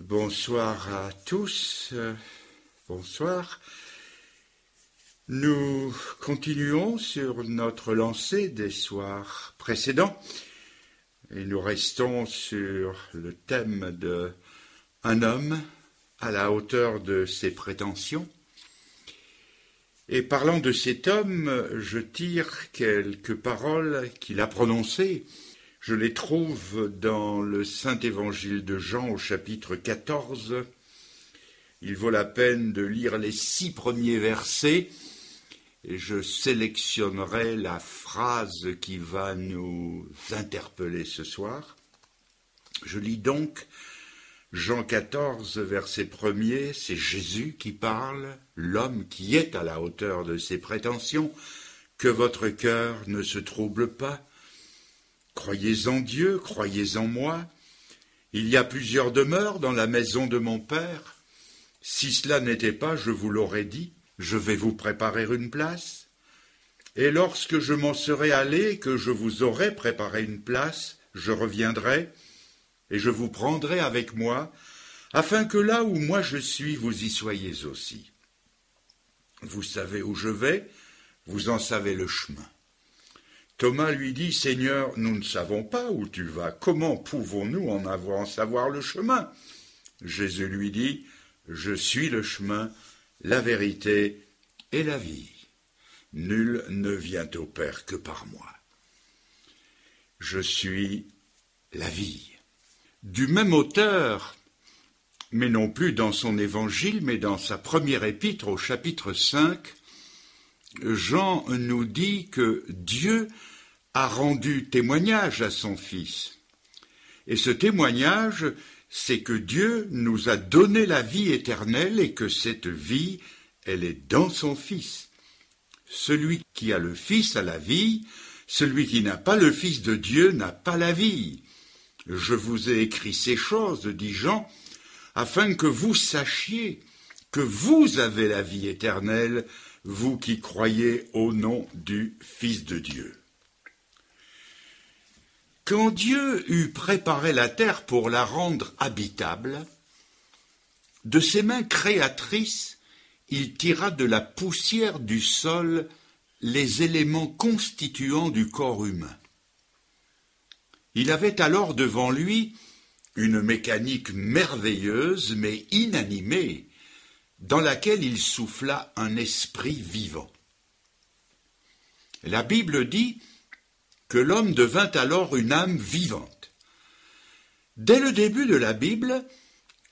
Bonsoir à tous, bonsoir. Nous continuons sur notre lancée des soirs précédents et nous restons sur le thème de un homme à la hauteur de ses prétentions. Et parlant de cet homme, je tire quelques paroles qu'il a prononcées. Je les trouve dans le Saint-Évangile de Jean au chapitre 14. Il vaut la peine de lire les 6 premiers versets et je sélectionnerai la phrase qui va nous interpeller ce soir. Je lis donc Jean 14, verset 1er, c'est Jésus qui parle, l'homme qui est à la hauteur de ses prétentions, que votre cœur ne se trouble pas. Croyez en Dieu, croyez en moi. Il y a plusieurs demeures dans la maison de mon Père. Si cela n'était pas, je vous l'aurais dit, je vais vous préparer une place. Et lorsque je m'en serai allé, que je vous aurai préparé une place, je reviendrai, et je vous prendrai avec moi, afin que là où moi je suis, vous y soyez aussi. Vous savez où je vais, vous en savez le chemin. Thomas lui dit, « Seigneur, nous ne savons pas où tu vas. Comment pouvons-nous en savoir le chemin ?» Jésus lui dit, « Je suis le chemin, la vérité et la vie. Nul ne vient au Père que par moi. Je suis la vie. » Du même auteur, mais non plus dans son évangile, mais dans sa première épître au chapitre 5, Jean nous dit que Dieu a rendu témoignage à son Fils. Et ce témoignage, c'est que Dieu nous a donné la vie éternelle et que cette vie, elle est dans son Fils. Celui qui a le Fils a la vie, celui qui n'a pas le Fils de Dieu n'a pas la vie. Je vous ai écrit ces choses, dit Jean, afin que vous sachiez que vous avez la vie éternelle, vous qui croyez au nom du Fils de Dieu. Quand Dieu eut préparé la terre pour la rendre habitable, de ses mains créatrices, il tira de la poussière du sol les éléments constituants du corps humain. Il avait alors devant lui une mécanique merveilleuse mais inanimée, dans laquelle il souffla un esprit vivant. La Bible dit que l'homme devint alors une âme vivante. Dès le début de la Bible,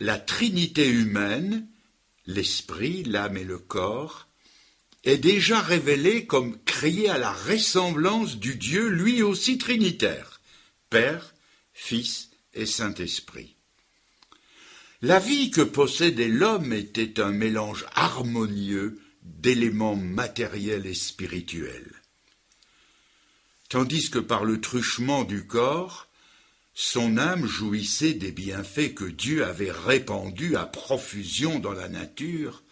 la Trinité humaine, l'esprit, l'âme et le corps, est déjà révélée comme créée à la ressemblance du Dieu lui aussi trinitaire, Père, Fils et Saint-Esprit. La vie que possédait l'homme était un mélange harmonieux d'éléments matériels et spirituels. Tandis que par le truchement du corps, son âme jouissait des bienfaits que Dieu avait répandus à profusion dans la nature,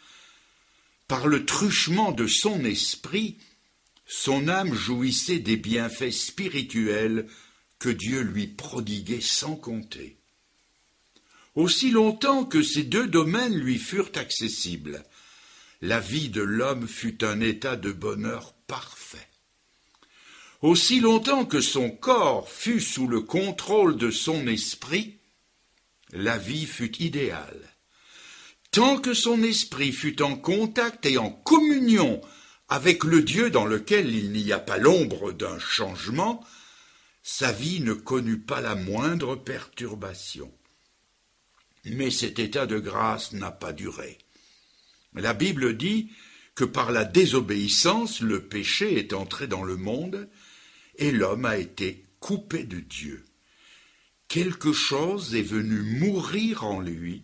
par le truchement de son esprit, son âme jouissait des bienfaits spirituels que Dieu lui prodiguait sans compter. Aussi longtemps que ces 2 domaines lui furent accessibles, la vie de l'homme fut un état de bonheur parfait. Aussi longtemps que son corps fut sous le contrôle de son esprit, la vie fut idéale. Tant que son esprit fut en contact et en communion avec le Dieu dans lequel il n'y a pas l'ombre d'un changement, sa vie ne connut pas la moindre perturbation. Mais cet état de grâce n'a pas duré. La Bible dit que par la désobéissance, le péché est entré dans le monde et l'homme a été coupé de Dieu. Quelque chose est venu mourir en lui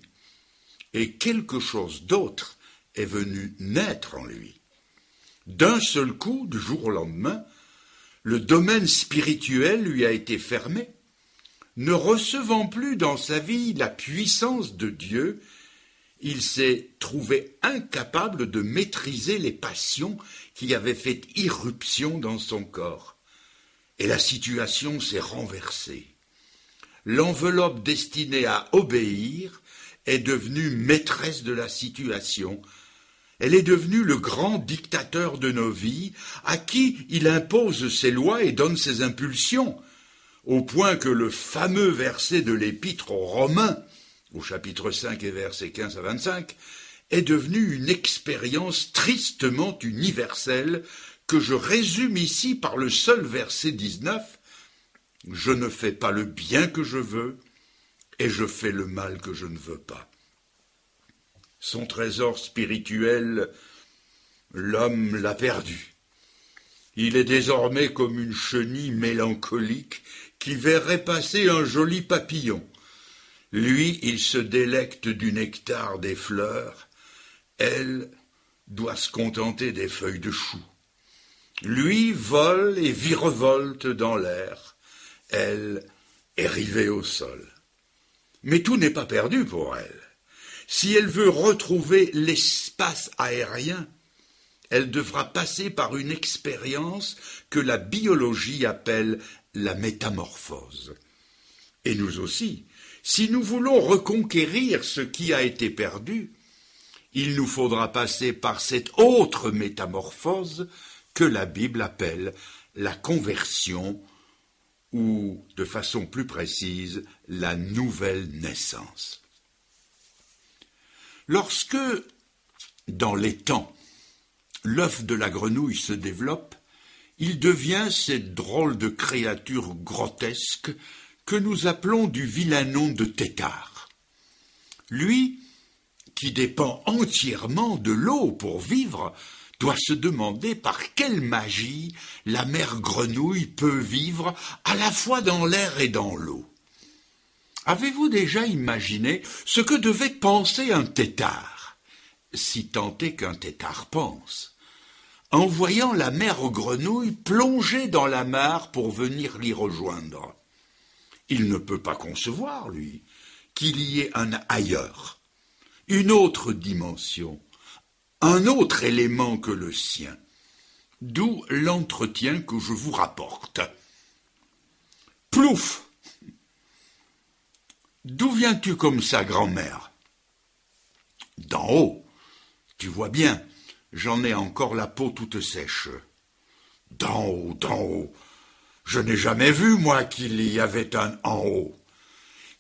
et quelque chose d'autre est venu naître en lui. D'un seul coup, du jour au lendemain, le domaine spirituel lui a été fermé, ne recevant plus dans sa vie la puissance de Dieu, il s'est trouvé incapable de maîtriser les passions qui avaient fait irruption dans son corps. Et la situation s'est renversée. L'enveloppe destinée à obéir est devenue maîtresse de la situation. Elle est devenue le grand dictateur de nos vies, à qui il impose ses lois et donne ses impulsions, au point que le fameux verset de l'Épître aux Romains, au chapitre 5 et versets 15 à 25, est devenu une expérience tristement universelle que je résume ici par le seul verset 19. « Je ne fais pas le bien que je veux, et je fais le mal que je ne veux pas. » Son trésor spirituel, l'homme l'a perdu. Il est désormais comme une chenille mélancolique qui verrait passer un joli papillon. Lui, il se délecte du nectar des fleurs. Elle doit se contenter des feuilles de chou. Lui vole et virevolte dans l'air. Elle est rivée au sol. Mais tout n'est pas perdu pour elle. Si elle veut retrouver l'espace aérien, elle devra passer par une expérience que la biologie appelle la métamorphose. Et nous aussi, si nous voulons reconquérir ce qui a été perdu, il nous faudra passer par cette autre métamorphose que la Bible appelle la conversion ou, de façon plus précise, la nouvelle naissance. Lorsque, dans les temps, l'œuf de la grenouille se développe, il devient cette drôle de créature grotesque que nous appelons du vilain nom de tétard. Lui, qui dépend entièrement de l'eau pour vivre, doit se demander par quelle magie la mère grenouille peut vivre à la fois dans l'air et dans l'eau. Avez-vous déjà imaginé ce que devait penser un tétard, si tant est qu'un tétard pense, en voyant la mère grenouille plonger dans la mare pour venir l'y rejoindre? Il ne peut pas concevoir, lui, qu'il y ait un ailleurs, une autre dimension, un autre élément que le sien, d'où l'entretien que je vous rapporte. Plouf! D'où viens-tu comme ça, grand-mère? D'en haut. Tu vois bien, j'en ai encore la peau toute sèche. D'en haut, d'en haut. Je n'ai jamais vu, moi, qu'il y avait un en haut.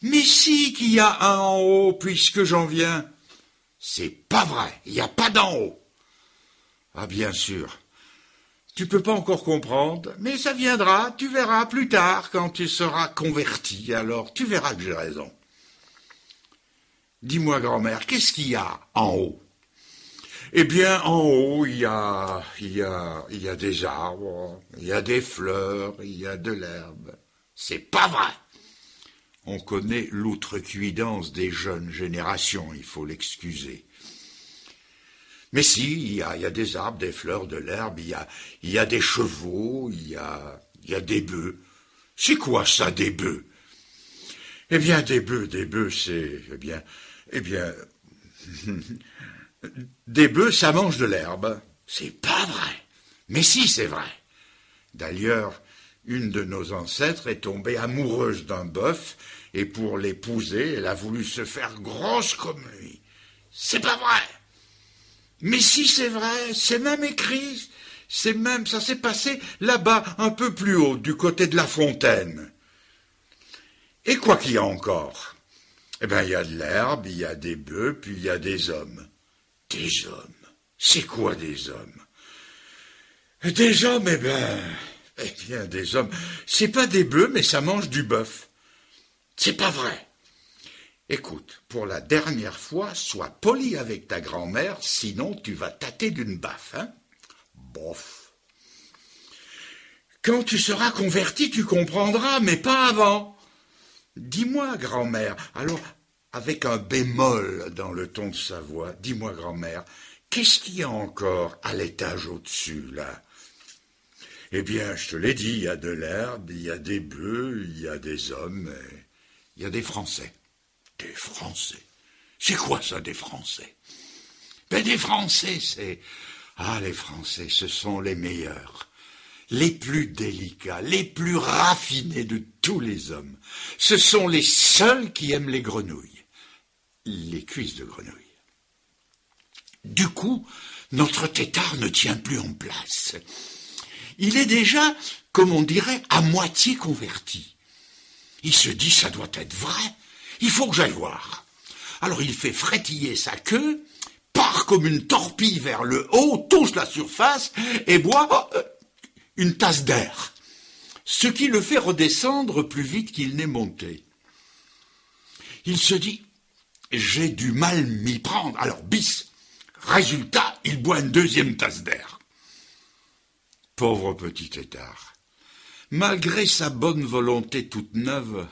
Mais si qu'il y a un en haut, puisque j'en viens. C'est pas vrai, il n'y a pas d'en haut. Ah, bien sûr. Tu peux pas encore comprendre, mais ça viendra, tu verras plus tard, quand tu seras converti, alors tu verras que j'ai raison. Dis-moi, grand-mère, qu'est-ce qu'il y a en haut? Eh bien, en haut, il y a des arbres, il y a des fleurs, il y a de l'herbe. C'est pas vrai. On connaît l'outrecuidance des jeunes générations, il faut l'excuser. Mais si, il y a des arbres, des fleurs, de l'herbe, il y a des chevaux, il y a des bœufs. C'est quoi ça, des bœufs? Eh bien, des bœufs, c'est, des bœufs, ça mange de l'herbe. C'est pas vrai. Mais si, c'est vrai. D'ailleurs, une de nos ancêtres est tombée amoureuse d'un bœuf, et pour l'épouser, elle a voulu se faire grosse comme lui. C'est pas vrai. Mais si, c'est vrai, c'est même écrit, ça s'est passé là-bas, un peu plus haut, du côté de la fontaine. Et quoi qu'il y a encore? Eh bien, il y a de l'herbe, il y a des bœufs, puis il y a des hommes. Des hommes? C'est quoi des hommes? Des hommes, eh bien, des hommes, c'est pas des bœufs, mais ça mange du bœuf. C'est pas vrai. Écoute, pour la dernière fois, sois poli avec ta grand-mère, sinon tu vas tâter d'une baffe, hein? Bof. Quand tu seras converti, tu comprendras, mais pas avant. Dis-moi, grand-mère, alors, avec un bémol dans le ton de sa voix, dis-moi, grand-mère, qu'est-ce qu'il y a encore à l'étage au-dessus, là? Eh bien, je te l'ai dit, il y a de l'herbe, il y a des bœufs, il y a des hommes, et il y a des Français. Des Français? C'est quoi ça, des Français? Ben, des Français, c'est... Ah, les Français, ce sont les meilleurs, les plus délicats, les plus raffinés de tous les hommes. Ce sont les seuls qui aiment les grenouilles. les cuisses de grenouille. Du coup, notre tétard ne tient plus en place. Il est déjà, comme on dirait, à moitié converti. Il se dit, ça doit être vrai, il faut que j'aille voir. Alors il fait frétiller sa queue, part comme une torpille vers le haut, touche la surface et boit une tasse d'air, ce qui le fait redescendre plus vite qu'il n'est monté. Il se dit, j'ai du mal m'y prendre, alors bis. Résultat, il boit une deuxième tasse d'air. Pauvre petit tétard. Malgré sa bonne volonté toute neuve,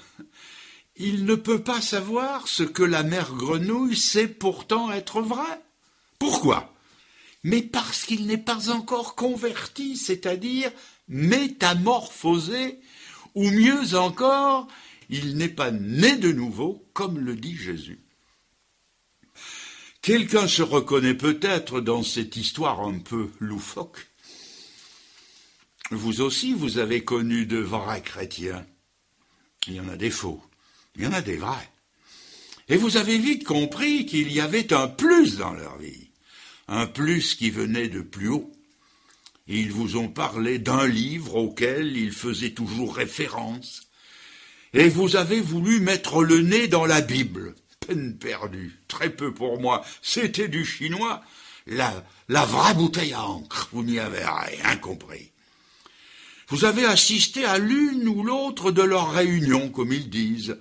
il ne peut pas savoir ce que la mère grenouille sait pourtant être vrai. Pourquoi ? Mais parce qu'il n'est pas encore converti, c'est-à-dire métamorphosé, ou mieux encore, il n'est pas né de nouveau, comme le dit Jésus. Quelqu'un se reconnaît peut-être dans cette histoire un peu loufoque. Vous aussi, vous avez connu de vrais chrétiens. Il y en a des faux, il y en a des vrais. Et vous avez vite compris qu'il y avait un plus dans leur vie, un plus qui venait de plus haut. Ils vous ont parlé d'un livre auquel ils faisaient toujours référence. Et vous avez voulu mettre le nez dans la Bible. Peine perdue, très peu pour moi, c'était du chinois, la vraie bouteille à encre, vous n'y avez rien compris. Vous avez assisté à l'une ou l'autre de leurs réunions, comme ils disent.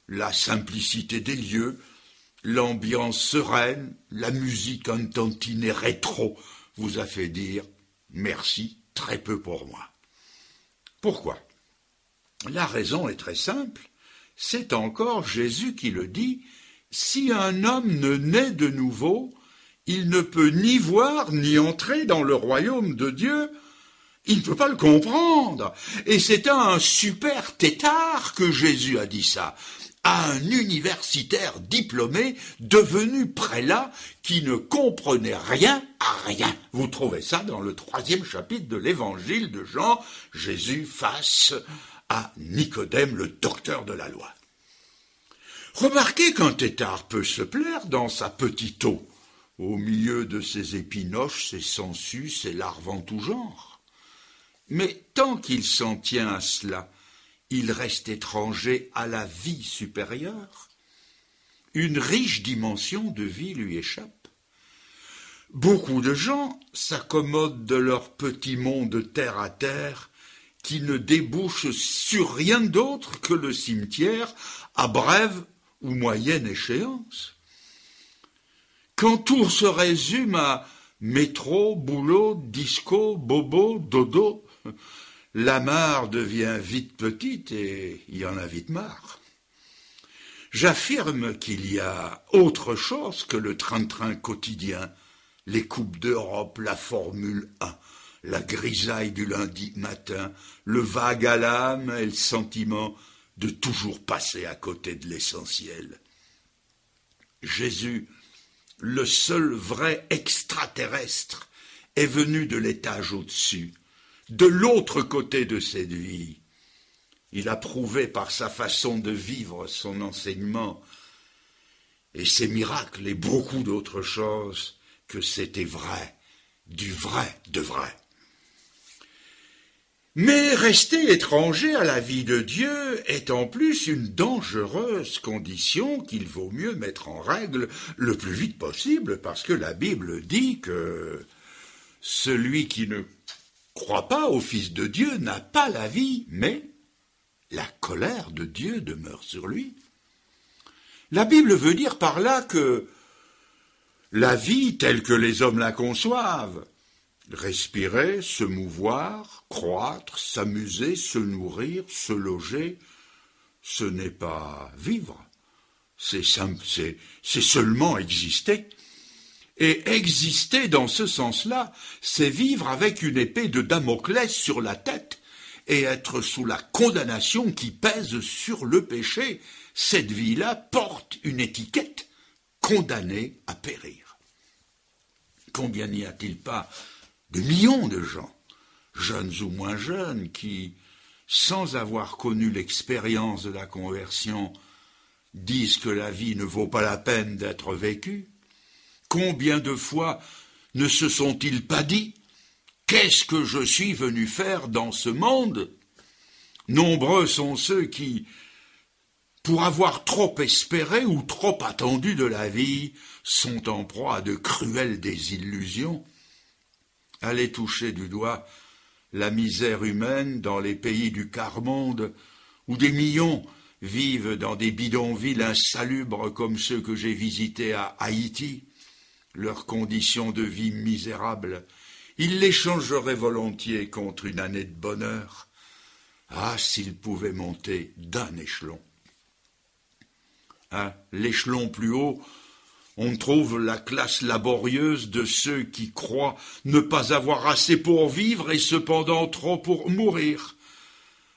La simplicité des lieux, l'ambiance sereine, la musique un tantinet rétro vous a fait dire « merci, très peu pour moi ». Pourquoi ? La raison est très simple. C'est encore Jésus qui le dit, si un homme ne naît de nouveau, il ne peut ni voir ni entrer dans le royaume de Dieu, il ne peut pas le comprendre. Et c'est à un super tétard que Jésus a dit ça, à un universitaire diplômé devenu prélat qui ne comprenait rien à rien. Vous trouvez ça dans le 3e chapitre de l'évangile de Jean, Jésus face à Nicodème, le docteur de la loi. Remarquez qu'un tétard peut se plaire dans sa petite eau, au milieu de ses épinoches, ses sangsues, ses larves en tout genre. Mais tant qu'il s'en tient à cela, il reste étranger à la vie supérieure. Une riche dimension de vie lui échappe. Beaucoup de gens s'accommodent de leur petit monde terre à terre, qui ne débouche sur rien d'autre que le cimetière à brève ou moyenne échéance. Quand tout se résume à métro, boulot, disco, bobo, dodo, la mare devient vite petite et il y en a vite marre. J'affirme qu'il y a autre chose que le train-train quotidien, les coupes d'Europe, la Formule 1, la grisaille du lundi matin, le vague à l'âme et le sentiment de toujours passer à côté de l'essentiel. Jésus, le seul vrai extraterrestre, est venu de l'étage au-dessus, de l'autre côté de cette vie. Il a prouvé par sa façon de vivre son enseignement et ses miracles et beaucoup d'autres choses que c'était vrai, du vrai de vrai. Mais rester étranger à la vie de Dieu est en plus une dangereuse condition qu'il vaut mieux mettre en règle le plus vite possible, parce que la Bible dit que celui qui ne croit pas au Fils de Dieu n'a pas la vie, mais la colère de Dieu demeure sur lui. La Bible veut dire par là que la vie telle que les hommes la conçoivent, respirer, se mouvoir, croître, s'amuser, se nourrir, se loger, ce n'est pas vivre, c'est seulement exister. Et exister dans ce sens-là, c'est vivre avec une épée de Damoclès sur la tête et être sous la condamnation qui pèse sur le péché. Cette vie-là porte une étiquette, condamnée à périr. Combien n'y a-t-il pas de millions de gens, jeunes ou moins jeunes, qui, sans avoir connu l'expérience de la conversion, disent que la vie ne vaut pas la peine d'être vécue? Combien de fois ne se sont-ils pas dit « Qu'est-ce que je suis venu faire dans ce monde ?» Nombreux sont ceux qui, pour avoir trop espéré ou trop attendu de la vie, sont en proie à de cruelles désillusions. Allez toucher du doigt la misère humaine dans les pays du quart-monde, où des millions vivent dans des bidonvilles insalubres comme ceux que j'ai visités à Haïti. Leurs conditions de vie misérables, ils les changeraient volontiers contre une année de bonheur. Ah, s'ils pouvaient monter d'un échelon. À l'échelon plus haut, on trouve la classe laborieuse de ceux qui croient ne pas avoir assez pour vivre et cependant trop pour mourir.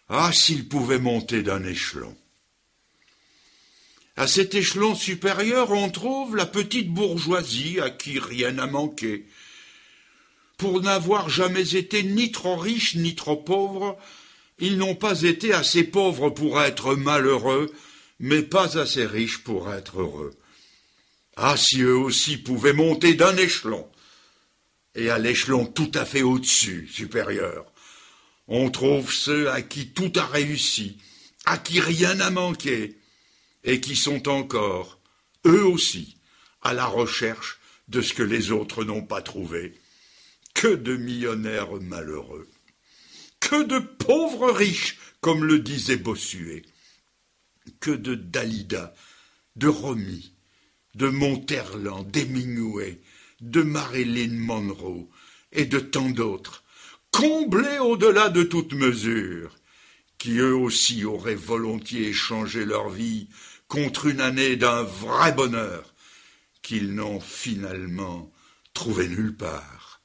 Ah, s'ils pouvaient monter d'un échelon. À cet échelon supérieur, on trouve la petite bourgeoisie à qui rien n'a manqué. Pour n'avoir jamais été ni trop riches ni trop pauvres, ils n'ont pas été assez pauvres pour être malheureux, mais pas assez riches pour être heureux. Ah, si eux aussi pouvaient monter d'un échelon, et à l'échelon tout à fait au-dessus, supérieur, on trouve ceux à qui tout a réussi, à qui rien n'a manqué, et qui sont encore, eux aussi, à la recherche de ce que les autres n'ont pas trouvé. Que de millionnaires malheureux, que de pauvres riches, comme le disait Bossuet, que de Dalida, de Romy, de Monterland, d'Hemingway, de Marilyn Monroe et de tant d'autres, comblés au-delà de toute mesure, qui eux aussi auraient volontiers échangé leur vie contre une année d'un vrai bonheur, qu'ils n'ont finalement trouvé nulle part,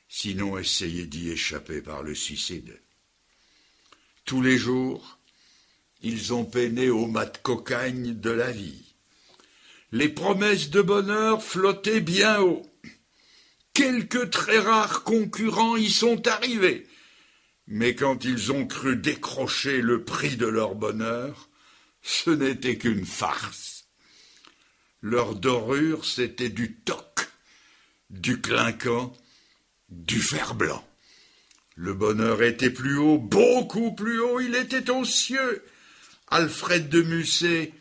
sinon essayé d'y échapper par le suicide. Tous les jours, ils ont peiné au mat de cocagne de la vie. Les promesses de bonheur flottaient bien haut. Quelques très rares concurrents y sont arrivés, mais quand ils ont cru décrocher le prix de leur bonheur, ce n'était qu'une farce. Leur dorure, c'était du toc, du clinquant, du fer blanc. Le bonheur était plus haut, beaucoup plus haut, il était aux cieux. Alfred de Musset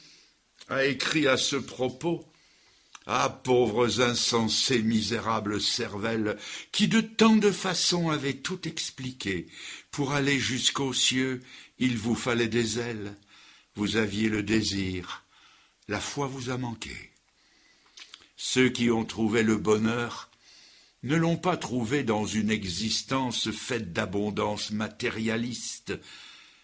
a écrit à ce propos « Ah, pauvres insensés, misérables cervelles, qui de tant de façons avaient tout expliqué. Pour aller jusqu'aux cieux, il vous fallait des ailes. Vous aviez le désir. La foi vous a manqué. Ceux qui ont trouvé le bonheur ne l'ont pas trouvé dans une existence faite d'abondance matérialiste,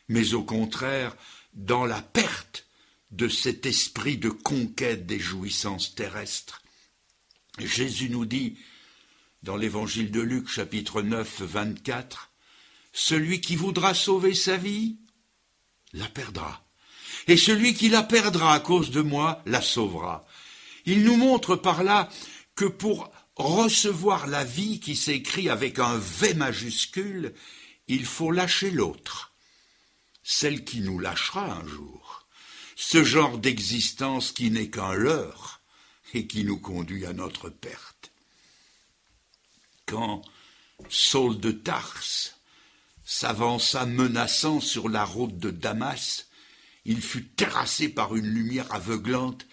mais au contraire dans la perte de cet esprit de conquête des jouissances terrestres. Jésus nous dit, dans l'évangile de Luc, chapitre 9, 24, « Celui qui voudra sauver sa vie, la perdra. Et celui qui la perdra à cause de moi, la sauvera. » Il nous montre par là que pour recevoir la vie qui s'écrit avec un V majuscule, il faut lâcher l'autre, celle qui nous lâchera un jour. Ce genre d'existence qui n'est qu'un leurre et qui nous conduit à notre perte. Quand Saul de Tarse s'avança menaçant sur la route de Damas, il fut terrassé par une lumière aveuglante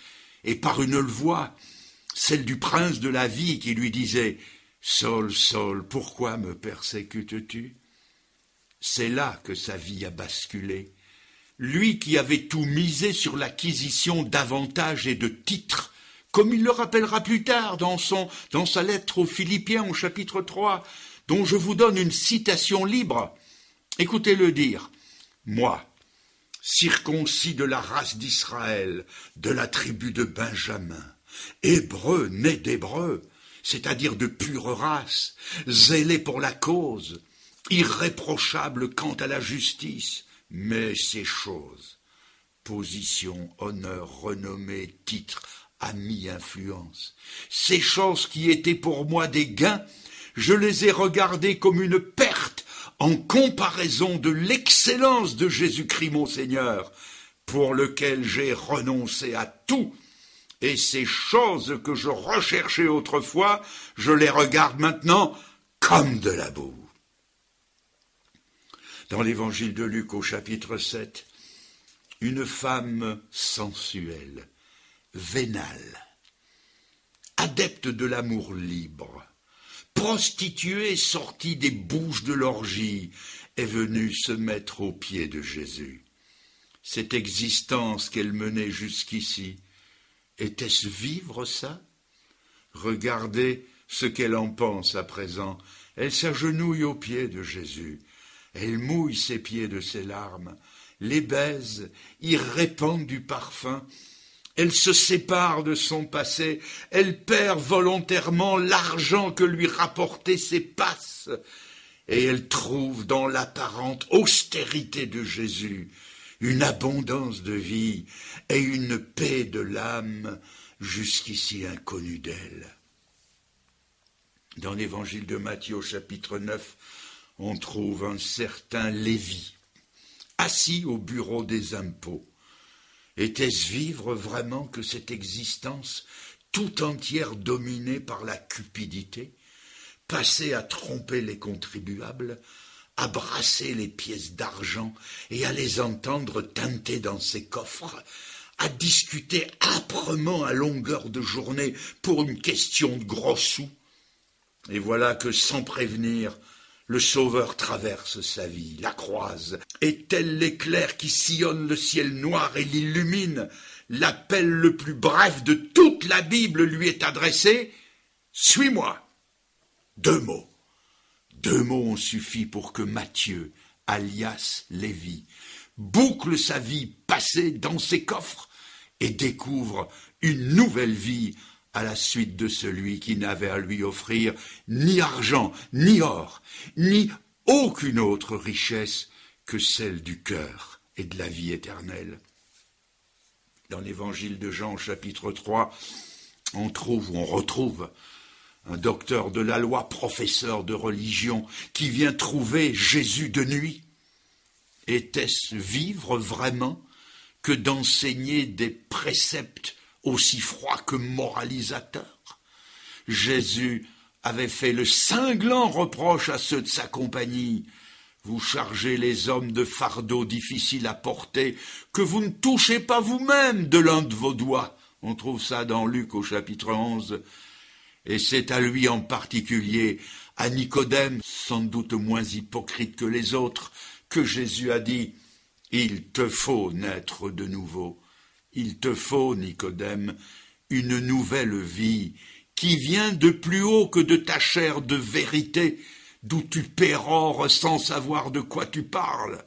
et par une voix, celle du prince de la vie qui lui disait « Saul, Saul, pourquoi me persécutes-tu » C'est là que sa vie a basculé. Lui qui avait tout misé sur l'acquisition d'avantages et de titres, comme il le rappellera plus tard dans sa lettre aux Philippiens au chapitre 3, dont je vous donne une citation libre. Écoutez-le dire. « Moi, circoncis de la race d'Israël, de la tribu de Benjamin, hébreu né d'hébreux, c'est-à-dire de pure race, zélé pour la cause, irréprochable quant à la justice, mais ces choses, position, honneur, renommée, titre, amis, influence, ces choses qui étaient pour moi des gains, je les ai regardées comme une perte en comparaison de l'excellence de Jésus-Christ mon Seigneur, pour lequel j'ai renoncé à tout, et ces choses que je recherchais autrefois, je les regarde maintenant comme de la boue. Dans l'évangile de Luc au chapitre 7, une femme sensuelle, vénale, adepte de l'amour libre, prostituée sortie des bouches de l'orgie, est venue se mettre aux pieds de Jésus. Cette existence qu'elle menait jusqu'ici, était-ce vivre ça? Regardez ce qu'elle en pense à présent. Elle s'agenouille aux pieds de Jésus. Elle mouille ses pieds de ses larmes, les baise, y répand du parfum. Elle se sépare de son passé, elle perd volontairement l'argent que lui rapportaient ses passes, et elle trouve dans l'apparente austérité de Jésus une abondance de vie et une paix de l'âme jusqu'ici inconnue d'elle. Dans l'évangile de Matthieu au chapitre 9, on trouve un certain Lévi, assis au bureau des impôts. Était-ce vivre vraiment que cette existence tout entière dominée par la cupidité, passer à tromper les contribuables, à brasser les pièces d'argent et à les entendre teinter dans ses coffres, à discuter âprement à longueur de journée pour une question de gros sous? Et voilà que sans prévenir, le Sauveur traverse sa vie, la croise, et tel l'éclair qui sillonne le ciel noir et l'illumine, l'appel le plus bref de toute la Bible lui est adressé: « Suis-moi ». 2 mots. 2 mots ont suffi pour que Matthieu, alias Lévi, boucle sa vie passée dans ses coffres et découvre une nouvelle vie à la suite de celui qui n'avait à lui offrir ni argent, ni or, ni aucune autre richesse que celle du cœur et de la vie éternelle. Dans l'évangile de Jean, chapitre 3, on retrouve un docteur de la loi, professeur de religion, qui vient trouver Jésus de nuit. Était-ce vivre vraiment que d'enseigner des préceptes aussi froids que moralisateurs? Jésus avait fait le cinglant reproche à ceux de sa compagnie: vous chargez les hommes de fardeaux difficiles à porter, que vous ne touchez pas vous-même de l'un de vos doigts. On trouve ça dans Luc au chapitre 11. Et c'est à lui en particulier, à Nicodème, sans doute moins hypocrite que les autres, que Jésus a dit: il te faut naître de nouveau. Il te faut, Nicodème, une nouvelle vie qui vient de plus haut que de ta chair de vérité, d'où tu pérores sans savoir de quoi tu parles.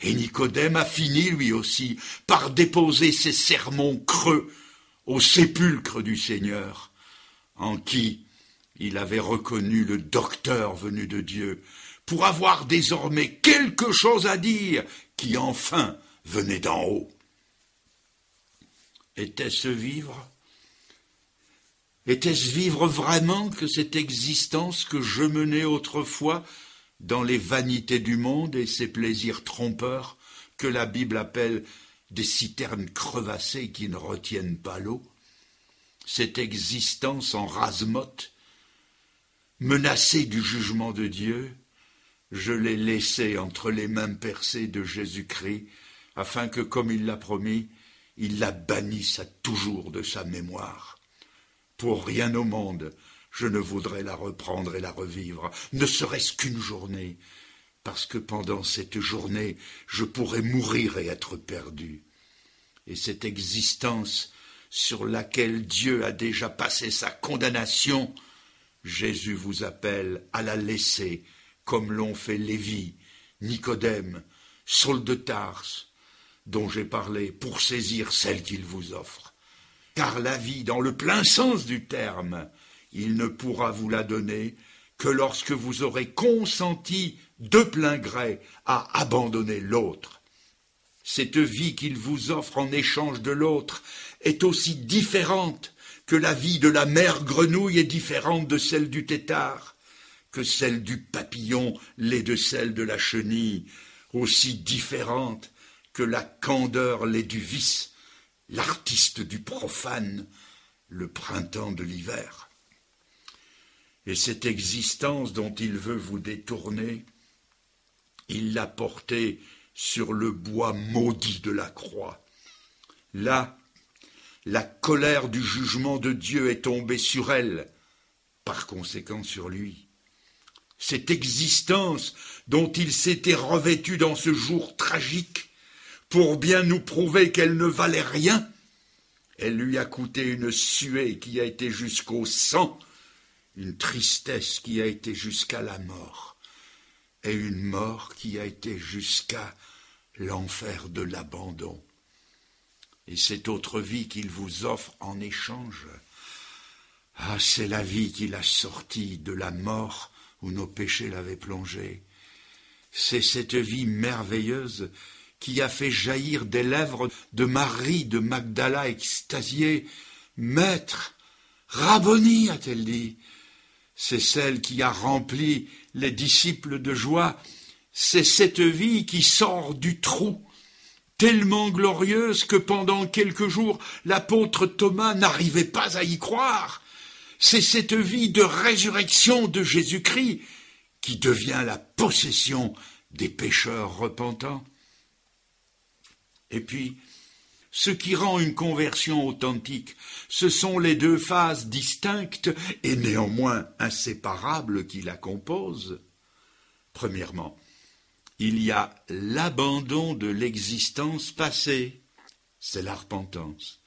Et Nicodème a fini lui aussi par déposer ses sermons creux au sépulcre du Seigneur, en qui il avait reconnu le docteur venu de Dieu, pour avoir désormais quelque chose à dire qui enfin venait d'en haut. Était-ce vivre? Était-ce vivre vraiment que cette existence que je menais autrefois dans les vanités du monde et ses plaisirs trompeurs que la Bible appelle des citernes crevassées qui ne retiennent pas l'eau? Cette existence en rase-motte, menacée du jugement de Dieu, je l'ai laissée entre les mains percées de Jésus-Christ, afin que, comme il l'a promis, il la bannisse à toujours de sa mémoire. Pour rien au monde, je ne voudrais la reprendre et la revivre, ne serait-ce qu'une journée, parce que pendant cette journée, je pourrais mourir et être perdu. Et cette existence sur laquelle Dieu a déjà passé sa condamnation, Jésus vous appelle à la laisser, comme l'ont fait Lévi, Nicodème, Saul de Tarse, dont j'ai parlé, pour saisir celle qu'il vous offre. Car la vie, dans le plein sens du terme, il ne pourra vous la donner que lorsque vous aurez consenti de plein gré à abandonner l'autre. Cette vie qu'il vous offre en échange de l'autre est aussi différente que la vie de la mère grenouille est différente de celle du tétard, que celle du papillon l'est de celle de la chenille, aussi différente que la candeur l'est du vice, l'artiste du profane, le printemps de l'hiver. Et cette existence dont il veut vous détourner, il l'a portée sur le bois maudit de la croix. Là, la colère du jugement de Dieu est tombée sur elle, par conséquent sur lui. Cette existence dont il s'était revêtu dans ce jour tragique, pour bien nous prouver qu'elle ne valait rien, elle lui a coûté une suée qui a été jusqu'au sang, une tristesse qui a été jusqu'à la mort, et une mort qui a été jusqu'à l'enfer de l'abandon. Et cette autre vie qu'il vous offre en échange, c'est la vie qu'il a sortie de la mort où nos péchés l'avaient plongé. C'est cette vie merveilleuse qui a fait jaillir des lèvres de Marie de Magdala extasiée. « Maître, Rabboni » a-t-elle dit. C'est celle qui a rempli les disciples de joie. C'est cette vie qui sort du trou, tellement glorieuse que pendant quelques jours, l'apôtre Thomas n'arrivait pas à y croire. C'est cette vie de résurrection de Jésus-Christ qui devient la possession des pécheurs repentants. Et puis, ce qui rend une conversion authentique, ce sont les deux phases distinctes et néanmoins inséparables qui la composent. Premièrement, il y a l'abandon de l'existence passée, c'est la repentance.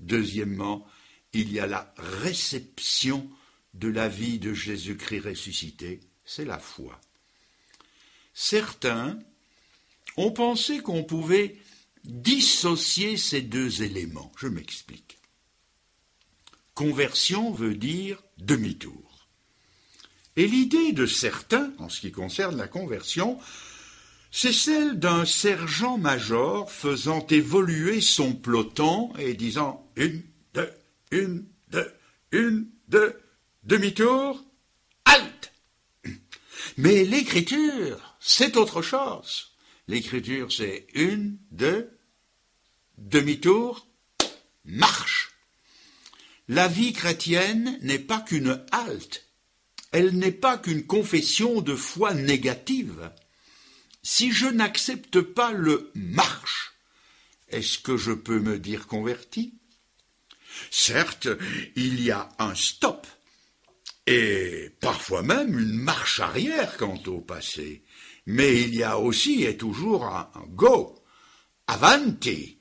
Deuxièmement, il y a la réception de la vie de Jésus-Christ ressuscité, c'est la foi. Certains ont pensé qu'on pouvait dissocier ces deux éléments. Je m'explique. Conversion veut dire demi-tour. Et l'idée de certains, en ce qui concerne la conversion, c'est celle d'un sergent-major faisant évoluer son peloton et disant une, deux, demi-tour, halte. Mais l'écriture, c'est autre chose. L'écriture, c'est une, deux, demi-tour, marche. La vie chrétienne n'est pas qu'une halte, elle n'est pas qu'une confession de foi négative. Si je n'accepte pas le marche, est-ce que je peux me dire converti? Certes, il y a un stop, et parfois même une marche arrière quant au passé, mais il y a aussi et toujours un go, avanti,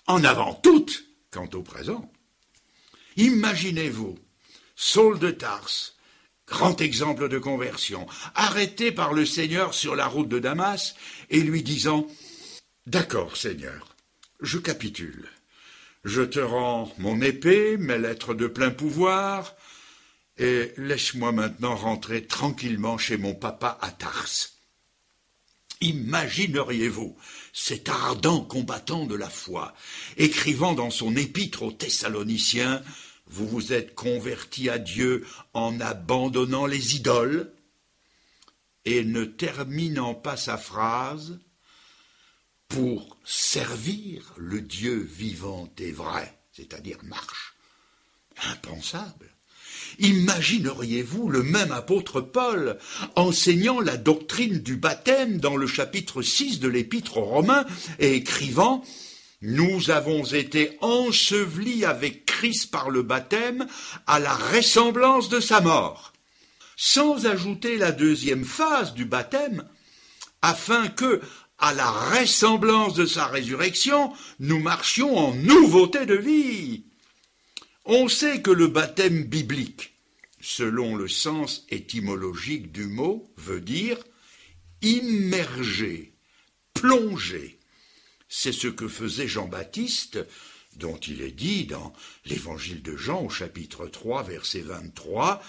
en avant toute quant au présent. Imaginez-vous, Saul de Tarse, grand exemple de conversion, arrêté par le Seigneur sur la route de Damas et lui disant « D'accord, Seigneur, je capitule. Je te rends mon épée, mes lettres de plein pouvoir, et laisse-moi maintenant rentrer tranquillement chez mon papa à Tarse. » Imagineriez-vous cet ardent combattant de la foi, écrivant dans son épître aux Thessaloniciens « Vous vous êtes convertis à Dieu en abandonnant les idoles » et ne terminant pas sa phrase « pour servir le Dieu vivant et vrai », c'est-à-dire marche. Impensable. Imagineriez-vous le même apôtre Paul enseignant la doctrine du baptême dans le chapitre 6 de l'épître aux Romains et écrivant « Nous avons été ensevelis avec Christ par le baptême à la ressemblance de sa mort », sans ajouter la deuxième phase du baptême, afin que, à la ressemblance de sa résurrection, nous marchions en nouveauté de vie. On sait que le baptême biblique, selon le sens étymologique du mot, veut dire immerger, plonger. C'est ce que faisait Jean-Baptiste, dont il est dit dans l'évangile de Jean au chapitre 3, verset 23,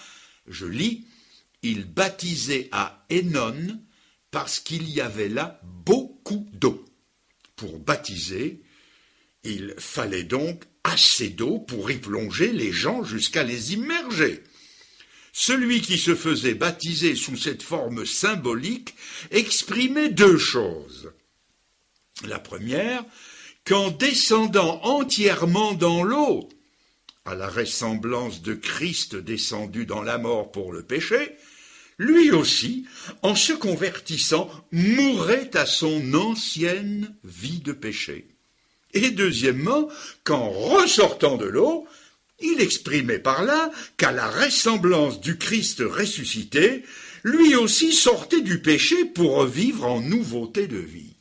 je lis, « Il baptisait à Hénon parce qu'il y avait là beaucoup d'eau. » Pour baptiser, il fallait donc assez d'eau pour y plonger les gens jusqu'à les immerger. Celui qui se faisait baptiser sous cette forme symbolique exprimait deux choses. La première, qu'en descendant entièrement dans l'eau, à la ressemblance de Christ descendu dans la mort pour le péché, lui aussi, en se convertissant, mourrait à son ancienne vie de péché. Et deuxièmement, qu'en ressortant de l'eau, il exprimait par là qu'à la ressemblance du Christ ressuscité, lui aussi sortait du péché pour vivre en nouveauté de vie.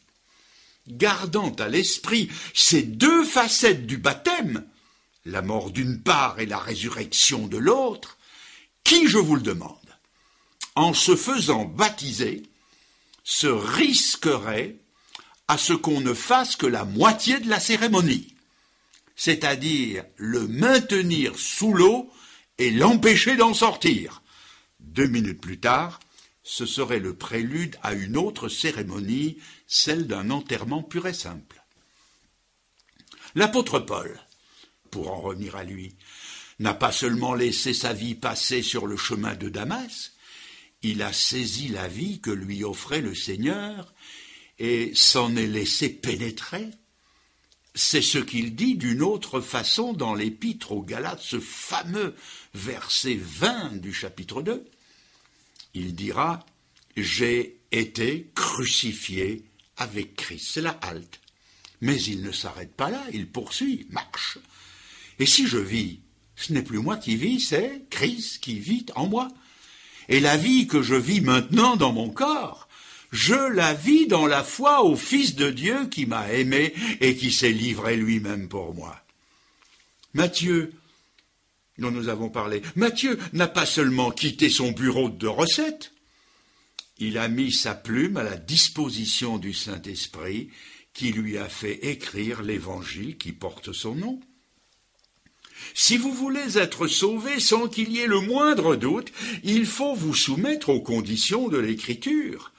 Gardant à l'esprit ces deux facettes du baptême, la mort d'une part et la résurrection de l'autre, qui, je vous le demande, en se faisant baptiser, se risquerait à ce qu'on ne fasse que la moitié de la cérémonie, c'est-à-dire le maintenir sous l'eau et l'empêcher d'en sortir. 2 minutes plus tard, ce serait le prélude à une autre cérémonie, celle d'un enterrement pur et simple. L'apôtre Paul, pour en revenir à lui, n'a pas seulement laissé sa vie passer sur le chemin de Damas, il a saisi la vie que lui offrait le Seigneur et s'en est laissé pénétrer. C'est ce qu'il dit d'une autre façon dans l'épître aux Galates, ce fameux verset 20 du chapitre 2. Il dira « J'ai été crucifié avec Christ ». C'est la halte. Mais il ne s'arrête pas là, il poursuit, marche. Et si je vis, ce n'est plus moi qui vis, c'est Christ qui vit en moi. Et la vie que je vis maintenant dans mon corps, je la vis dans la foi au Fils de Dieu qui m'a aimé et qui s'est livré lui-même pour moi. Matthieu, dont nous avons parlé, Matthieu n'a pas seulement quitté son bureau de recettes, il a mis sa plume à la disposition du Saint-Esprit qui lui a fait écrire l'évangile qui porte son nom. Si vous voulez être sauvé sans qu'il y ait le moindre doute, il faut vous soumettre aux conditions de l'Écriture.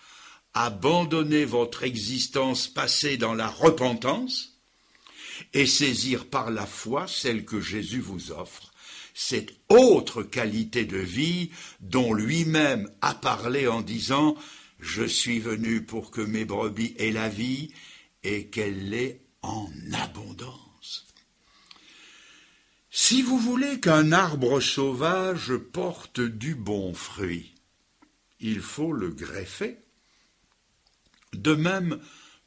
Abandonner votre existence passée dans la repentance et saisir par la foi celle que Jésus vous offre, cette autre qualité de vie dont lui-même a parlé en disant « Je suis venu pour que mes brebis aient la vie et qu'elle l'ait en abondance ». Si vous voulez qu'un arbre sauvage porte du bon fruit, il faut le greffer. De même,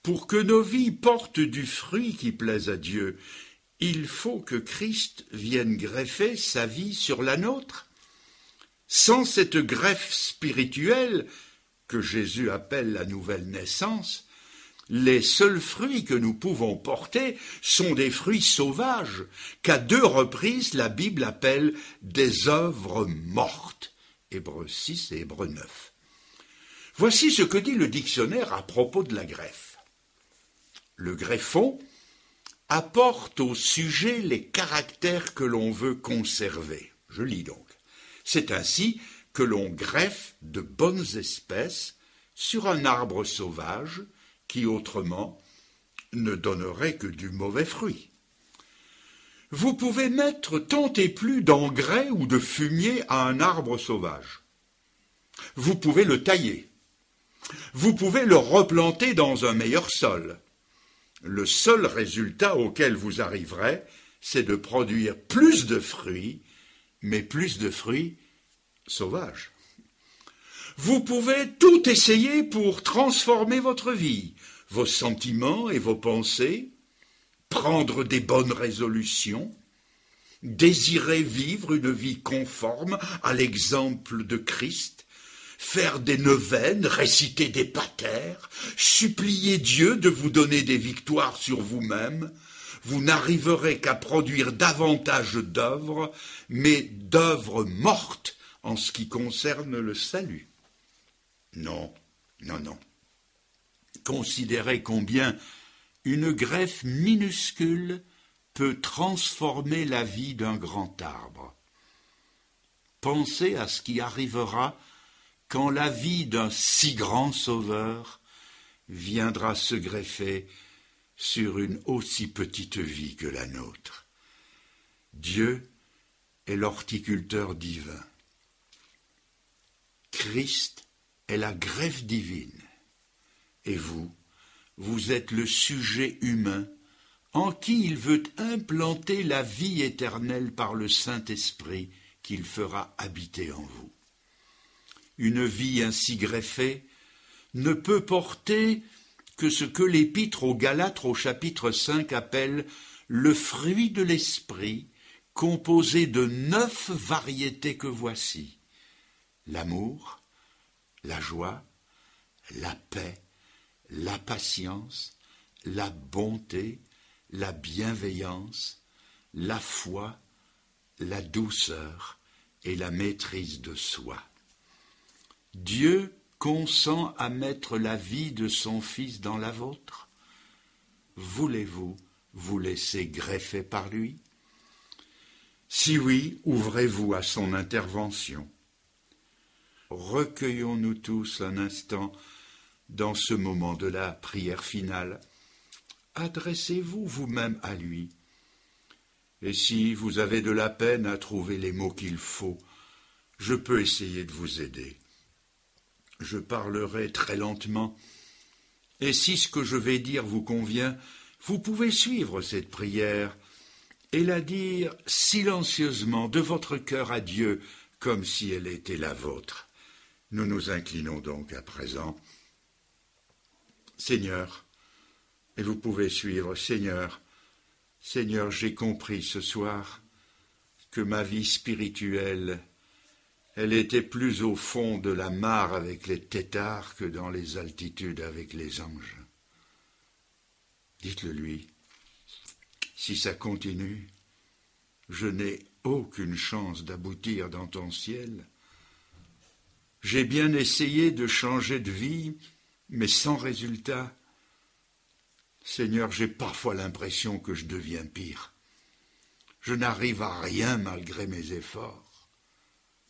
pour que nos vies portent du fruit qui plaise à Dieu, il faut que Christ vienne greffer sa vie sur la nôtre. Sans cette greffe spirituelle, que Jésus appelle la nouvelle naissance, les seuls fruits que nous pouvons porter sont des fruits sauvages, qu'à 2 reprises la Bible appelle des œuvres mortes. Hébreux 6 et Hébreux 9. Voici ce que dit le dictionnaire à propos de la greffe. Le greffon apporte au sujet les caractères que l'on veut conserver. Je lis donc. C'est ainsi que l'on greffe de bonnes espèces sur un arbre sauvage qui autrement ne donnerait que du mauvais fruit. Vous pouvez mettre tant et plus d'engrais ou de fumier à un arbre sauvage. Vous pouvez le tailler. Vous pouvez le replanter dans un meilleur sol. Le seul résultat auquel vous arriverez, c'est de produire plus de fruits, mais plus de fruits sauvages. Vous pouvez tout essayer pour transformer votre vie, vos sentiments et vos pensées, prendre des bonnes résolutions, désirer vivre une vie conforme à l'exemple de Christ, faire des neuvaines, réciter des patères, supplier Dieu de vous donner des victoires sur vous-même, vous n'arriverez qu'à produire davantage d'œuvres, mais d'œuvres mortes en ce qui concerne le salut. Non, non, non. Considérez combien une greffe minuscule peut transformer la vie d'un grand arbre. Pensez à ce qui arrivera quand la vie d'un si grand sauveur viendra se greffer sur une aussi petite vie que la nôtre. Dieu est l'horticulteur divin. Christ est la greffe divine. Et vous vous êtes le sujet humain en qui il veut implanter la vie éternelle par le Saint-Esprit qu'il fera habiter en vous. Une vie ainsi greffée ne peut porter que ce que l'Épître aux Galates au chapitre 5 appelle le fruit de l'esprit, composé de 9 variétés que voici: l'amour, la joie, la paix, la patience, la bonté, la bienveillance, la foi, la douceur et la maîtrise de soi. Dieu consent à mettre la vie de son Fils dans la vôtre. Voulez-vous vous laisser greffer par lui? Si oui, ouvrez-vous à son intervention. Recueillons-nous tous un instant dans ce moment de la prière finale. Adressez-vous vous-même à lui. Et si vous avez de la peine à trouver les mots qu'il faut, je peux essayer de vous aider. Je parlerai très lentement, et si ce que je vais dire vous convient, vous pouvez suivre cette prière et la dire silencieusement de votre cœur à Dieu, comme si elle était la vôtre. Nous nous inclinons donc à présent. Seigneur, et vous pouvez suivre, Seigneur, Seigneur, j'ai compris ce soir que ma vie spirituelle, elle était plus au fond de la mare avec les têtards que dans les altitudes avec les anges. Dites-le lui, si ça continue, je n'ai aucune chance d'aboutir dans ton ciel. J'ai bien essayé de changer de vie, mais sans résultat. Seigneur, j'ai parfois l'impression que je deviens pire. Je n'arrive à rien malgré mes efforts.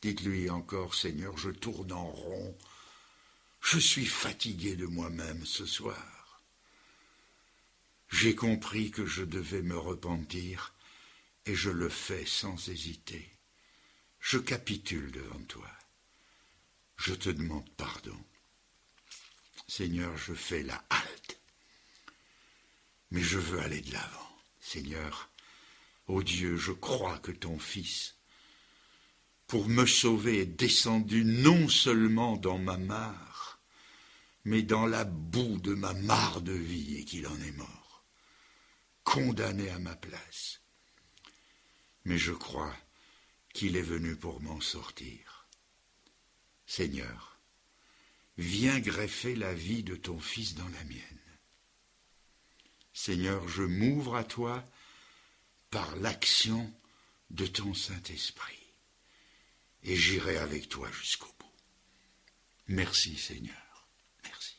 Dites-lui encore, Seigneur, je tourne en rond. Je suis fatigué de moi-même ce soir. J'ai compris que je devais me repentir et je le fais sans hésiter. Je capitule devant toi. Je te demande pardon. Seigneur, je fais la halte. Mais je veux aller de l'avant. Seigneur, ô Dieu, je crois que ton Fils, pour me sauver, est descendu non seulement dans ma mare, mais dans la boue de ma mare de vie et qu'il en est mort, condamné à ma place. Mais je crois qu'il est venu pour m'en sortir. Seigneur, viens greffer la vie de ton Fils dans la mienne. Seigneur, je m'ouvre à toi par l'action de ton Saint-Esprit. Et j'irai avec toi jusqu'au bout. Merci Seigneur, merci.